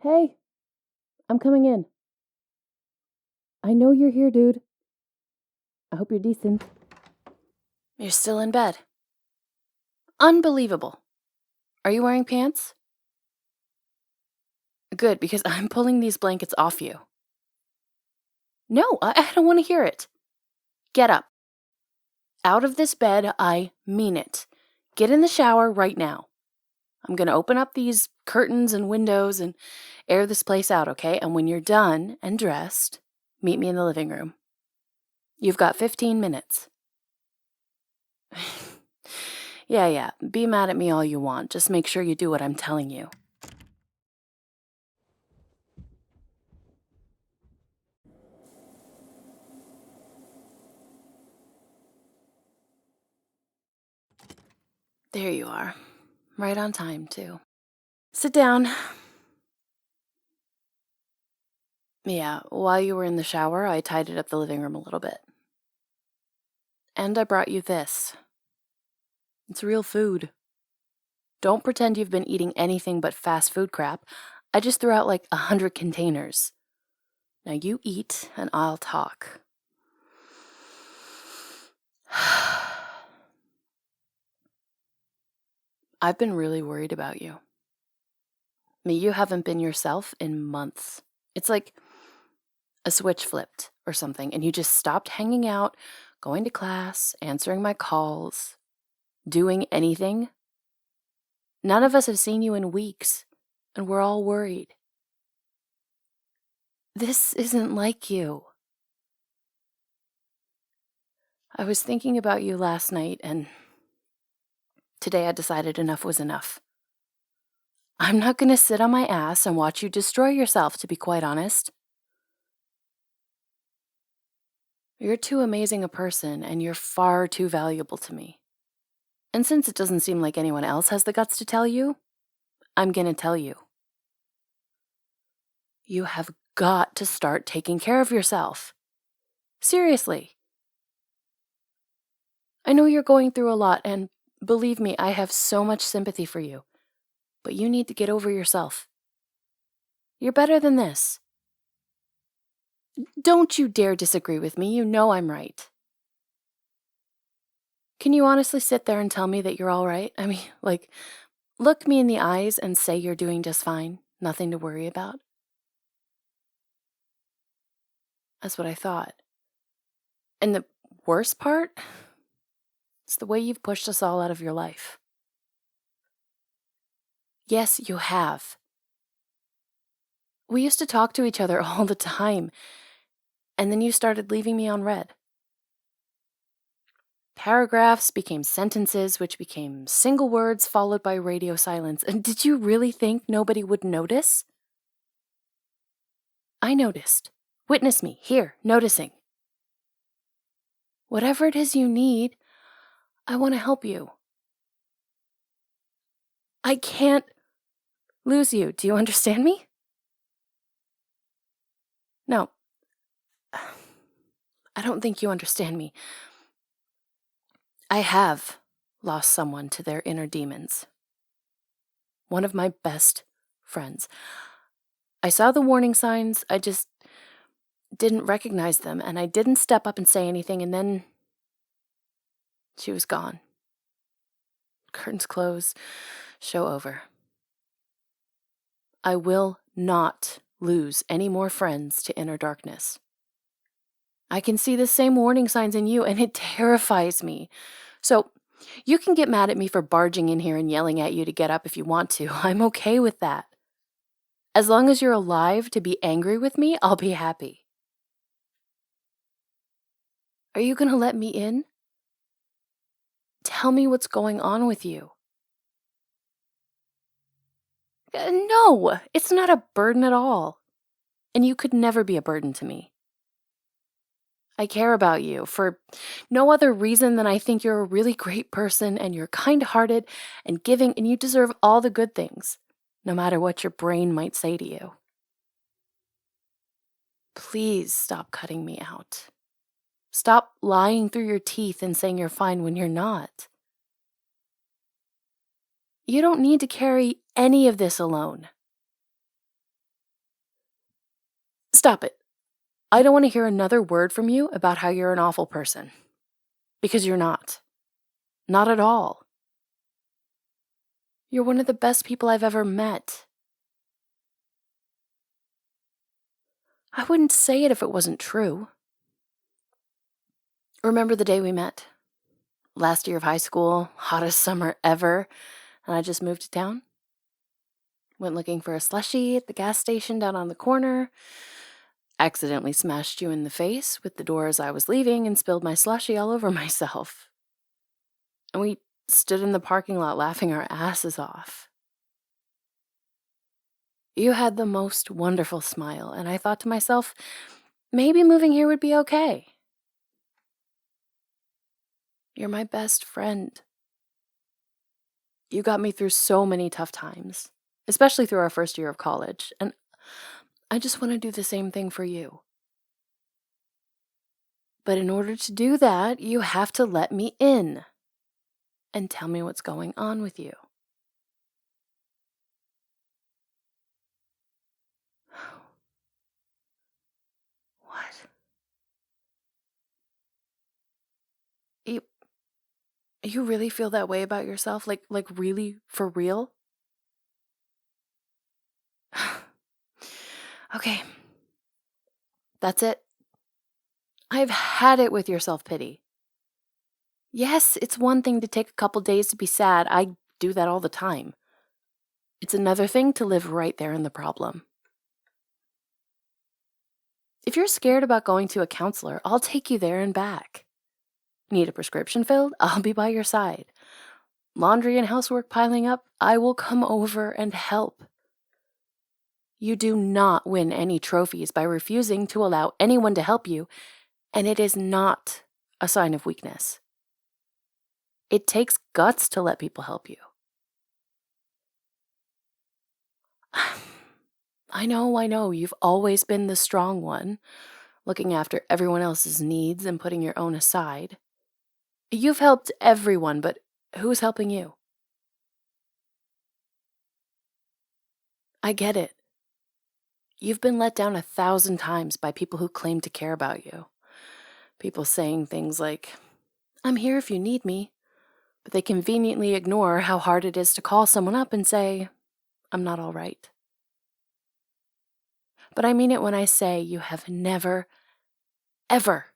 Hey, I'm coming in. I know you're here, dude. I hope you're decent. You're still in bed. Unbelievable. Are you wearing pants? Good, because I'm pulling these blankets off you. No, I don't want to hear it. Get up. Out of this bed, I mean it. Get in the shower right now. I'm going to open up these curtains and windows and air this place out, okay? And when you're done and dressed, meet me in the living room. You've got 15 minutes. Yeah, be mad at me all you want. Just make sure you do what I'm telling you. There you are. Right on time, too. Sit down. Yeah, while you were in the shower, I tidied up the living room a little bit. And I brought you this. It's real food. Don't pretend you've been eating anything but fast food crap. I just threw out like 100 containers. Now you eat and I'll talk. I've been really worried about you. You haven't been yourself in months. It's like a switch flipped or something, and you just stopped hanging out, going to class, answering my calls, doing anything. None of us have seen you in weeks, and we're all worried. This isn't like you. I was thinking about you last night, and today I decided enough was enough. I'm not going to sit on my ass and watch you destroy yourself, to be quite honest. You're too amazing a person, and you're far too valuable to me. And since it doesn't seem like anyone else has the guts to tell you, I'm going to tell you. You have got to start taking care of yourself. Seriously. I know you're going through a lot, and believe me, I have so much sympathy for you. But you need to get over yourself. You're better than this. Don't you dare disagree with me. You know I'm right. Can you honestly sit there and tell me that you're all right? I mean, like, look me in the eyes and say you're doing just fine. Nothing to worry about. That's what I thought. And the worst part? It's the way you've pushed us all out of your life. Yes, you have. We used to talk to each other all the time, and then you started leaving me on red. Paragraphs became sentences, which became single words followed by radio silence. And did you really think nobody would notice? I noticed. Witness me, here, noticing. Whatever it is you need, I want to help you. I can't lose you. Do you understand me? No. I don't think you understand me. I have lost someone to their inner demons. One of my best friends. I saw the warning signs, I just didn't recognize them, and I didn't step up and say anything, and then she was gone. Curtains close, show over. I will not lose any more friends to inner darkness. I can see the same warning signs in you, and it terrifies me. So, you can get mad at me for barging in here and yelling at you to get up if you want to. I'm okay with that. As long as you're alive to be angry with me, I'll be happy. Are you going to let me in? Tell me what's going on with you. No, it's not a burden at all. And you could never be a burden to me. I care about you for no other reason than I think you're a really great person and you're kind-hearted and giving and you deserve all the good things, no matter what your brain might say to you. Please stop cutting me out. Stop lying through your teeth and saying you're fine when you're not. You don't need to carry any of this alone. Stop it. I don't want to hear another word from you about how you're an awful person. Because you're not. Not at all. You're one of the best people I've ever met. I wouldn't say it if it wasn't true. Remember the day we met? Last year of high school, hottest summer ever, and I just moved to town? Went looking for a slushie at the gas station down on the corner, accidentally smashed you in the face with the door as I was leaving and spilled my slushie all over myself. And we stood in the parking lot laughing our asses off. You had the most wonderful smile, and I thought to myself, maybe moving here would be okay. You're my best friend. You got me through so many tough times, especially through our first year of college, and I just want to do the same thing for you. But in order to do that, you have to let me in and tell me what's going on with you. What? You really feel that way about yourself? Like really, for real? Okay. That's it. I've had it with your self-pity. Yes, it's one thing to take a couple days to be sad. I do that all the time. It's another thing to live right there in the problem. If you're scared about going to a counselor, I'll take you there and back. Need a prescription filled? I'll be by your side. Laundry and housework piling up? I will come over and help. You do not win any trophies by refusing to allow anyone to help you, and it is not a sign of weakness. It takes guts to let people help you. I know, you've always been the strong one, looking after everyone else's needs and putting your own aside. You've helped everyone, but who's helping you? I get it. You've been let down 1,000 times by people who claim to care about you. People saying things like, I'm here if you need me, but they conveniently ignore how hard it is to call someone up and say, I'm not all right. But I mean it when I say you have never, ever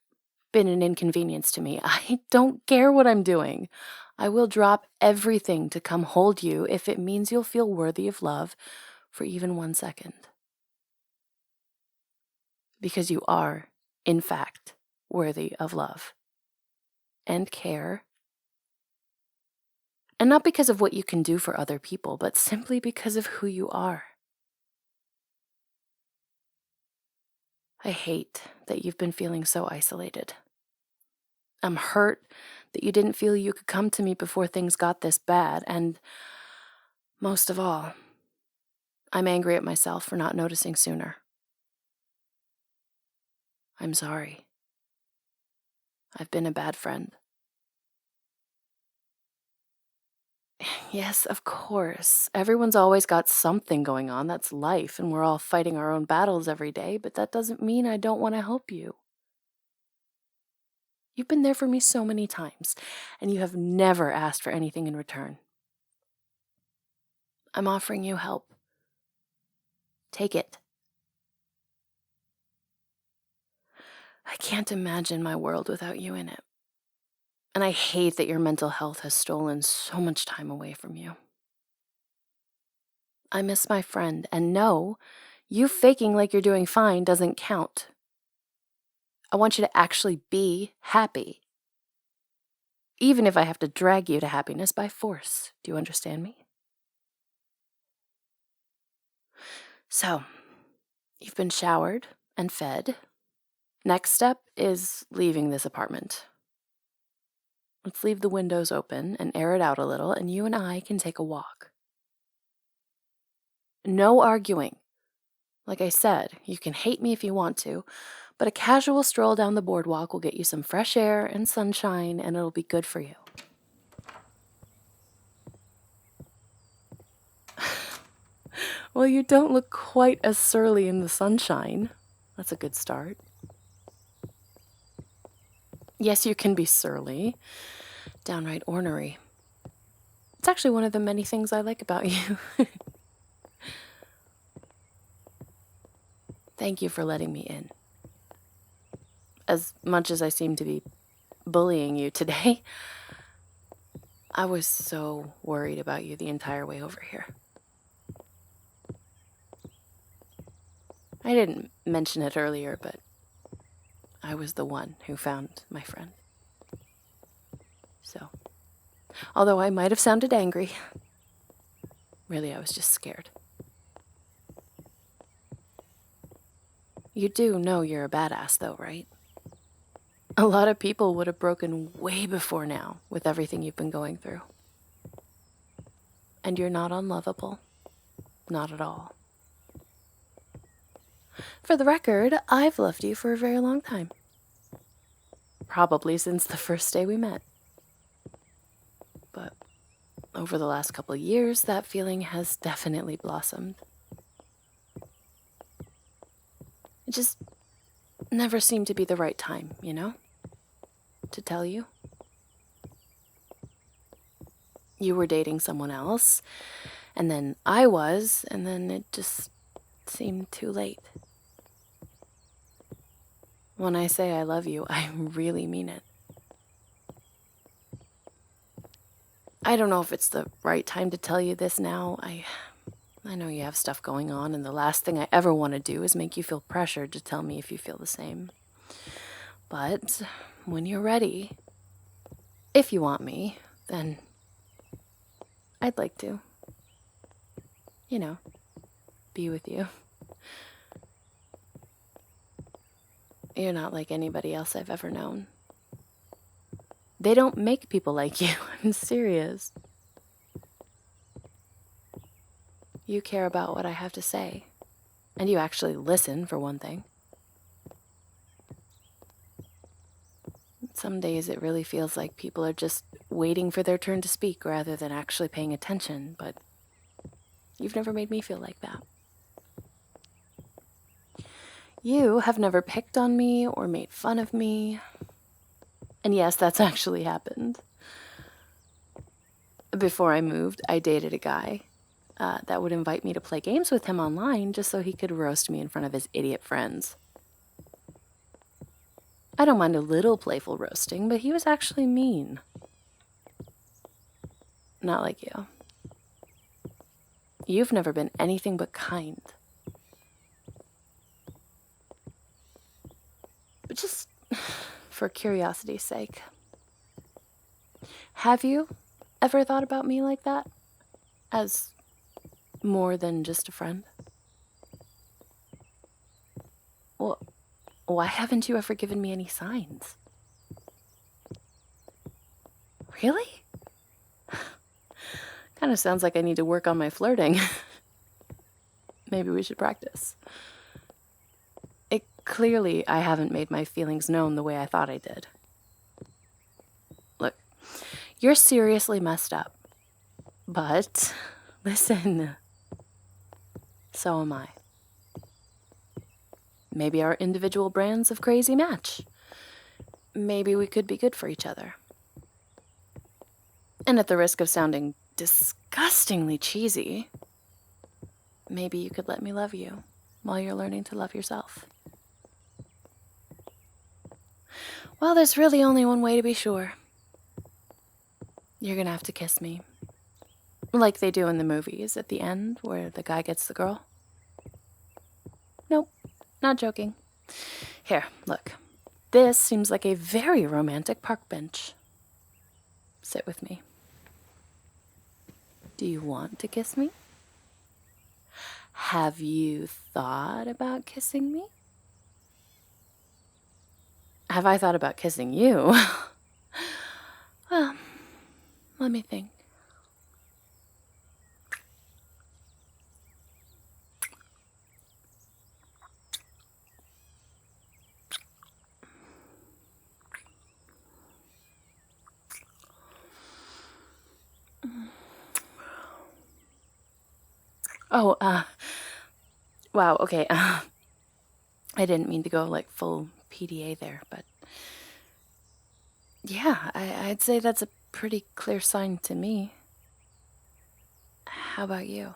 been an inconvenience to me. I don't care what I'm doing. I will drop everything to come hold you if it means you'll feel worthy of love for even 1 second. Because you are, in fact, worthy of love and care. And not because of what you can do for other people, but simply because of who you are. I hate that you've been feeling so isolated. I'm hurt that you didn't feel you could come to me before things got this bad, and most of all, I'm angry at myself for not noticing sooner. I'm sorry. I've been a bad friend. Yes, of course. Everyone's always got something going on. That's life, and we're all fighting our own battles every day, but that doesn't mean I don't want to help you. You've been there for me so many times, and you have never asked for anything in return. I'm offering you help. Take it. I can't imagine my world without you in it. And I hate that your mental health has stolen so much time away from you. I miss my friend, and no, you faking like you're doing fine doesn't count. I want you to actually be happy. Even if I have to drag you to happiness by force. Do you understand me? So, you've been showered and fed. Next step is leaving this apartment. Let's leave the windows open and air it out a little, and you and I can take a walk. No arguing. Like I said, you can hate me if you want to, but a casual stroll down the boardwalk will get you some fresh air and sunshine, and it'll be good for you. Well, you don't look quite as surly in the sunshine. That's a good start. Yes, you can be surly, downright ornery. It's actually one of the many things I like about you. Thank you for letting me in. As much as I seem to be bullying you today, I was so worried about you the entire way over here. I didn't mention it earlier, but I was the one who found my friend. So, although I might have sounded angry, really I was just scared. You do know you're a badass though, right? A lot of people would have broken way before now with everything you've been going through. And you're not unlovable. Not at all. For the record, I've loved you for a very long time. Probably since the first day we met. But over the last couple of years, that feeling has definitely blossomed. It just never seemed to be the right time, you know? To tell you. You were dating someone else, and then I was, and then it just seemed too late. When I say I love you, I really mean it. I don't know if it's the right time to tell you this now. I know you have stuff going on, and the last thing I ever want to do is make you feel pressured to tell me if you feel the same. But when you're ready, if you want me, then I'd like to, be with you. You're not like anybody else I've ever known. They don't make people like you. I'm serious. You care about what I have to say. And you actually listen, for one thing. Some days it really feels like people are just waiting for their turn to speak rather than actually paying attention, but you've never made me feel like that. You have never picked on me or made fun of me. And yes, that's actually happened. Before I moved, I dated a guy that would invite me to play games with him online just so he could roast me in front of his idiot friends. I don't mind a little playful roasting, but he was actually mean. Not like you. You've never been anything but kind. But just for curiosity's sake, have you ever thought about me like that? As more than just a friend? Well, why haven't you ever given me any signs? Really? Kind of sounds like I need to work on my flirting. Maybe we should practice. Clearly, I haven't made my feelings known the way I thought I did. Look, you're seriously messed up. But, listen, so am I. Maybe our individual brands of crazy match. Maybe we could be good for each other. And at the risk of sounding disgustingly cheesy, maybe you could let me love you while you're learning to love yourself. Well, there's really only one way to be sure. You're gonna have to kiss me. Like they do in the movies at the end where the guy gets the girl. Nope, not joking. Here, look. This seems like a very romantic park bench. Sit with me. Do you want to kiss me? Have you thought about kissing me? Have I thought about kissing you? Well, let me think. Oh, wow, okay. I didn't mean to go like full PDA there, but yeah, I'd say that's a pretty clear sign to me. How about you?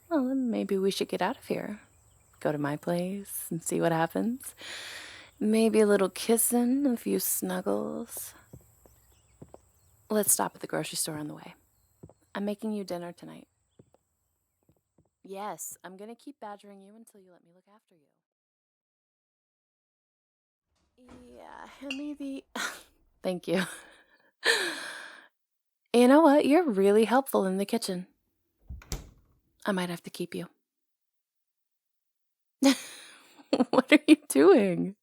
Well, then maybe we should get out of here. Go to my place and see what happens. Maybe a little kissing, a few snuggles. Let's stop at the grocery store on the way. I'm making you dinner tonight. Yes, I'm gonna keep badgering you until you let me look after you. Yeah, hand me the... Thank you. You know what? You're really helpful in the kitchen. I might have to keep you. What are you doing?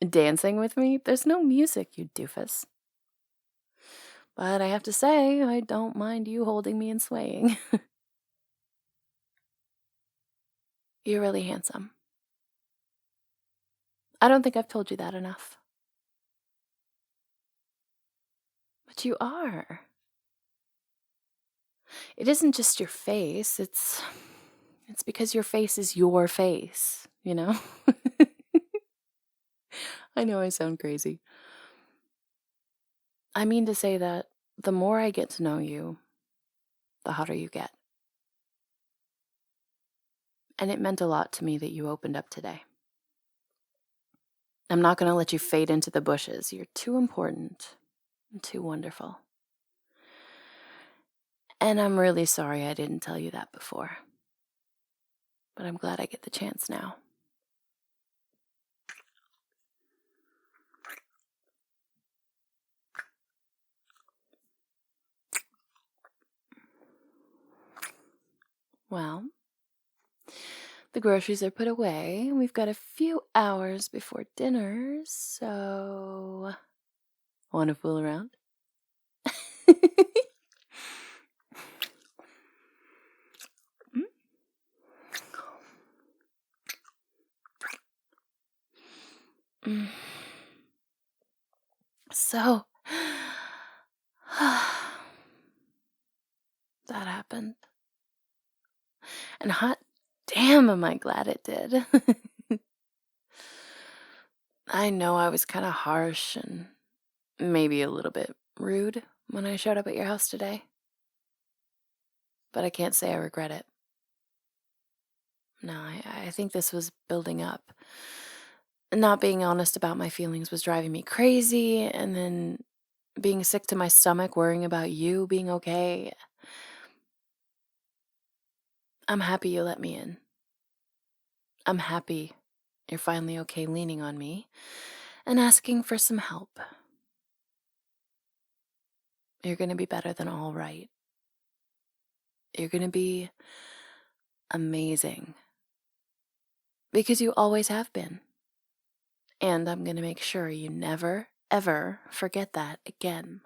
Dancing with me? There's no music, you doofus. But I have to say, I don't mind you holding me and swaying. You're really handsome. I don't think I've told you that enough. But you are. It isn't just your face, it's because your face is your face, you know? I know I sound crazy. I mean to say that the more I get to know you, the hotter you get. And it meant a lot to me that you opened up today. I'm not going to let you fade into the bushes. You're too important and too wonderful. And I'm really sorry I didn't tell you that before. But I'm glad I get the chance now. Well, the groceries are put away. We've got a few hours before dinner, so... Want to fool around? So... that happened. And hot damn am I glad it did. I know I was kind of harsh and maybe a little bit rude when I showed up at your house today. But I can't say I regret it. No, I think this was building up. Not being honest about my feelings was driving me crazy, and then being sick to my stomach, worrying about you being okay. I'm happy you let me in. I'm happy you're finally okay leaning on me and asking for some help. You're going to be better than all right. You're going to be amazing. Because you always have been. And I'm going to make sure you never, ever forget that again.